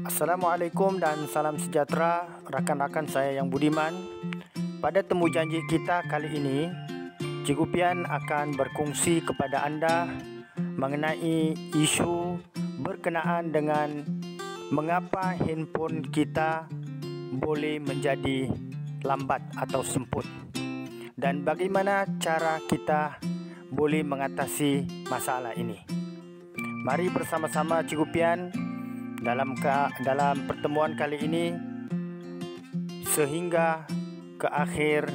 Assalamualaikum dan salam sejahtera rakan-rakan saya yang budiman. Pada temu janji kita kali ini, Cikgu Pian akan berkongsi kepada anda mengenai isu berkenaan dengan mengapa handphone kita boleh menjadi lambat atau semput dan bagaimana cara kita boleh mengatasi masalah ini. Mari bersama-sama Cikgu Pian dalam pertemuan kali ini sehingga ke akhir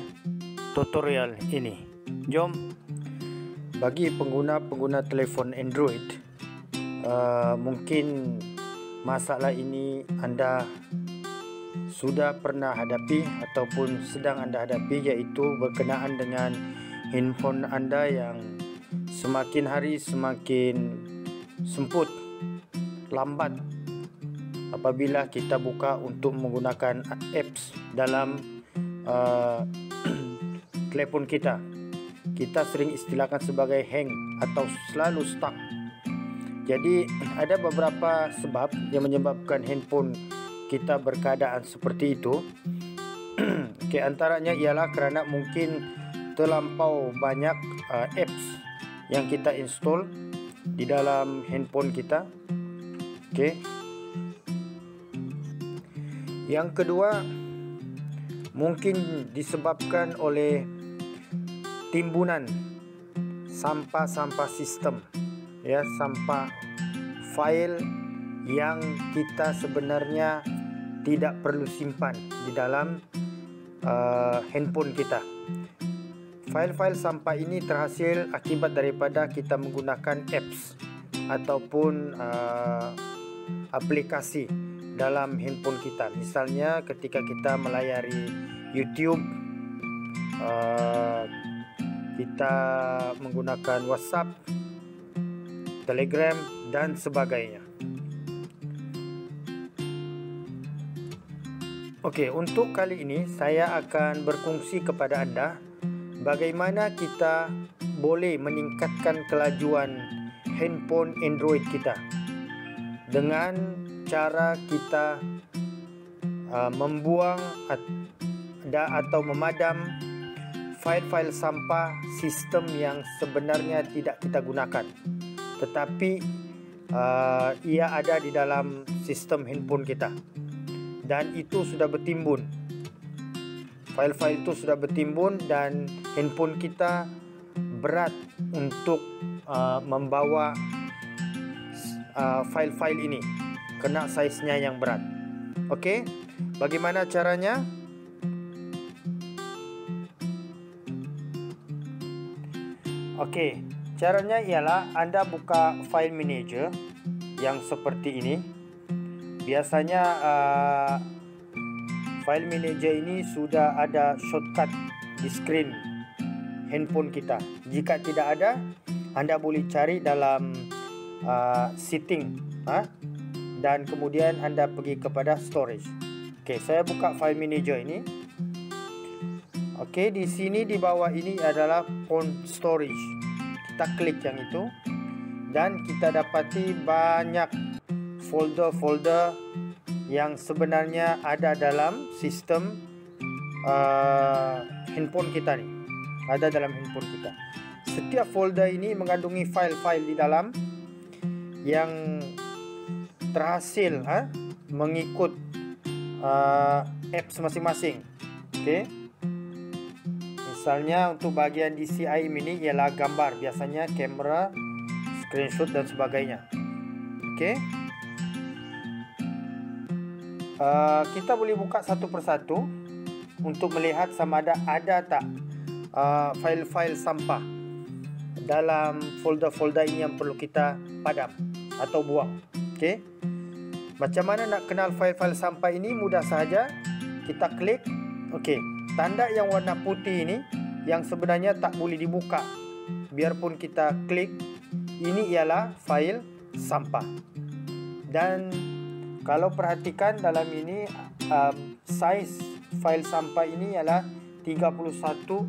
tutorial ini. Jom. Bagi pengguna telefon Android, mungkin masalah ini anda sudah pernah hadapi ataupun sedang anda hadapi, iaitu berkenaan dengan handphone anda yang semakin hari semakin semput, lambat apabila kita buka untuk menggunakan apps dalam telefon kita. Kita sering istilahkan sebagai hang atau selalu stuck. Jadi ada beberapa sebab yang menyebabkan handphone kita berkeadaan seperti itu. Okay, antaranya ialah kerana mungkin terlampau banyak apps yang kita install di dalam handphone kita. Okay. Yang kedua, mungkin disebabkan oleh timbunan sampah-sampah sistem, ya, sampah file yang kita sebenarnya tidak perlu simpan di dalam handphone kita. File-file sampah ini terhasil akibat daripada kita menggunakan apps ataupun aplikasi dalam handphone kita. Misalnya ketika kita melayari YouTube, kita menggunakan WhatsApp, Telegram dan sebagainya. Okey, untuk kali ini saya akan berkongsi kepada anda bagaimana kita boleh meningkatkan kelajuan handphone Android kita dengan cara kita membuang atau memadam file-file sampah sistem yang sebenarnya tidak kita gunakan, tetapi ia ada di dalam sistem handphone kita dan itu sudah bertimbun. File-file itu sudah bertimbun dan handphone kita berat untuk membawa file-file ini, kena saiznya yang berat. Okey, bagaimana caranya? Okey, caranya ialah anda buka file manager yang seperti ini. Biasanya file manager ini sudah ada shortcut di screen handphone kita. Jika tidak ada, anda boleh cari dalam setting, dan kemudian anda pergi kepada storage. Okey, saya buka file manager ini. Okey, di sini di bawah ini adalah phone storage. Kita klik yang itu dan kita dapati banyak folder-folder yang sebenarnya ada dalam sistem handphone kita ni. Ada dalam handphone kita. Setiap folder ini mengandungi file-file di dalam yang terhasil mengikut apps masing-masing. Okey. Misalnya untuk bahagian DCI ini ialah gambar, biasanya kamera, screenshot dan sebagainya. Okey. Kita boleh buka satu persatu untuk melihat sama ada tak file-file sampah dalam folder-folder ini yang perlu kita padam atau buang. Okey. Macam mana nak kenal file-file sampah ini? Mudah sahaja. Kita klik. Okey, tanda yang warna putih ini yang sebenarnya tak boleh dibuka biarpun kita klik, ini ialah file sampah. Dan kalau perhatikan dalam ini saiz file sampah ini ialah 31,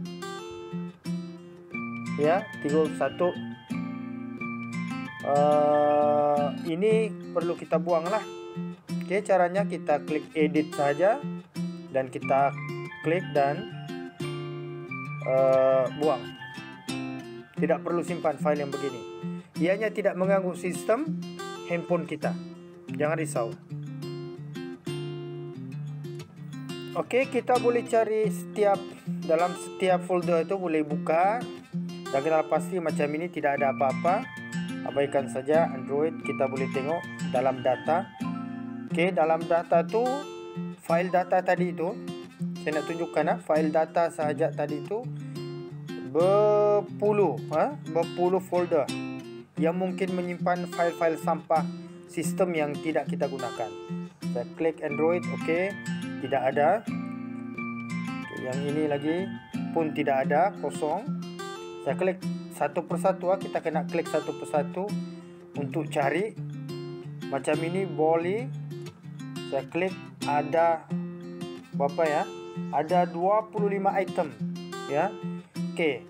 ya, 31. Ini perlu kita buang lah. Oke, caranya kita klik edit saja dan kita klik dan buang. Tidak perlu simpan file yang begini. Ianya tidak mengganggu sistem handphone kita. Jangan risau. Oke, kita boleh cari dalam setiap folder itu boleh buka. Dan kita pasti macam ini tidak ada apa-apa. Abaikan saja Android. Kita boleh tengok dalam data. Oke, dalam data tu file data tadi itu saya nak tunjukkan file data sahaja tadi itu berpuluh folder yang mungkin menyimpan file-file sampah sistem yang tidak kita gunakan. Saya klik Android, okey, tidak ada. Okay, yang ini lagi pun tidak ada, kosong. Saya klik satu persatu, kita kena klik satu persatu untuk cari. Macam ini boleh. Saya klik ada berapa ya? Ada 25 item ya. Okey.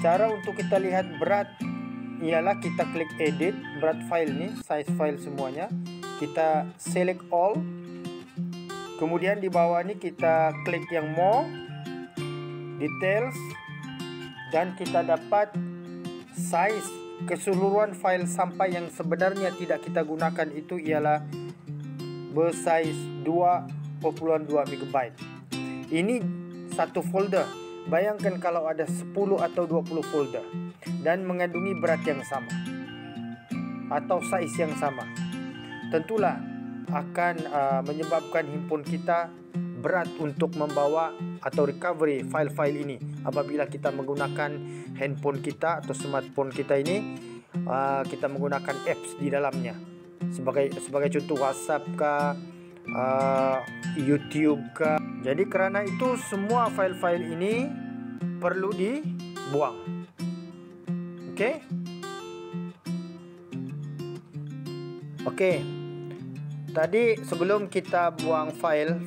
Cara untuk kita lihat berat ialah kita klik edit berat file ni, size file semuanya. Kita select all. Kemudian di bawah ni kita klik yang more, details, dan kita dapat size keseluruhan file sampah yang sebenarnya tidak kita gunakan itu ialah bersaiz 2.2 MB. Ini satu folder. Bayangkan kalau ada 10 atau 20 folder dan mengandungi berat yang sama atau saiz yang sama. Tentulah akan menyebabkan handphone kita berat untuk membawa atau recovery file-file ini apabila kita menggunakan handphone kita atau smartphone kita ini, kita menggunakan apps di dalamnya. Sebagai contoh WhatsApp kah, YouTube kah. Jadi kerana itu semua file-file ini perlu dibuang. Okey. Okey. Tadi sebelum kita buang file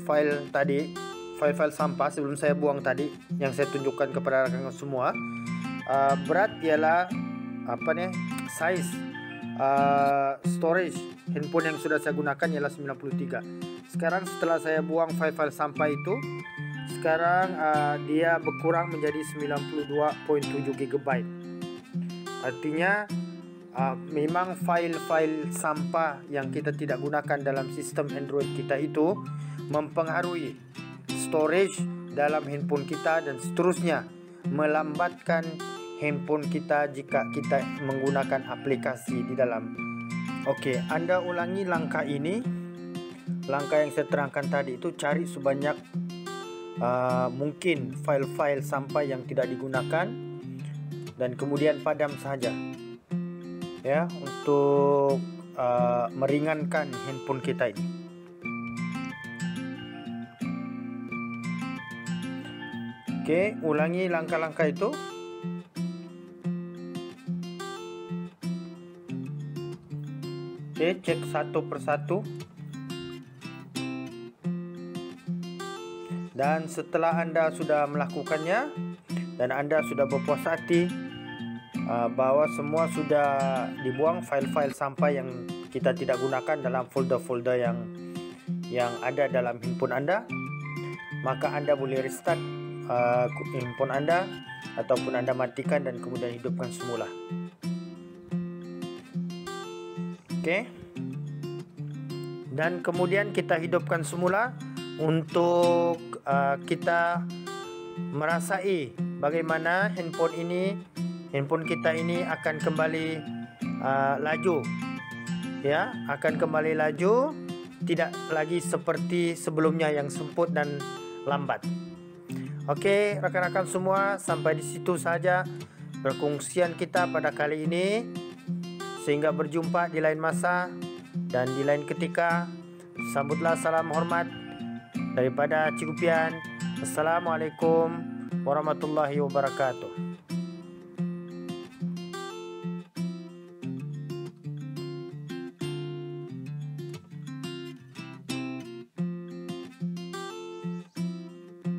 tadi, file-file sampah sebelum saya buang tadi yang saya tunjukkan kepada rakan semua, berat ialah size storage handphone yang sudah saya gunakan ialah 93. Sekarang setelah saya buang file-file sampah itu, sekarang dia berkurang menjadi 92.7 GB. Artinya memang file-file sampah yang kita tidak gunakan dalam sistem Android kita itu mempengaruhi storage dalam handphone kita dan seterusnya melambatkan handphone kita jika kita menggunakan aplikasi di dalam. Okey, anda ulangi langkah ini. Langkah yang saya terangkan tadi itu cari sebanyak mungkin file-file sampah yang tidak digunakan dan kemudian padam saja ya untuk meringankan handphone kita ini. Okey, ulangi langkah-langkah itu. Okey, cek satu persatu. Dan setelah anda sudah melakukannya dan anda sudah berpuas hati bahwa semua sudah dibuang file-file sampah yang kita tidak gunakan dalam folder-folder yang ada dalam handphone anda, maka anda boleh restart handphone anda ataupun anda matikan dan kemudian hidupkan semula. Okey. Dan kemudian kita hidupkan semula untuk kita merasai bagaimana handphone kita ini akan kembali laju ya, akan kembali laju, tidak lagi seperti sebelumnya yang semput dan lambat. Okey, rakan-rakan semua, sampai di situ saja perkongsian kita pada kali ini. Sehingga berjumpa di lain masa dan di lain ketika. Sambutlah salam hormat daripada Cikupian. Assalamualaikum warahmatullahi wabarakatuh.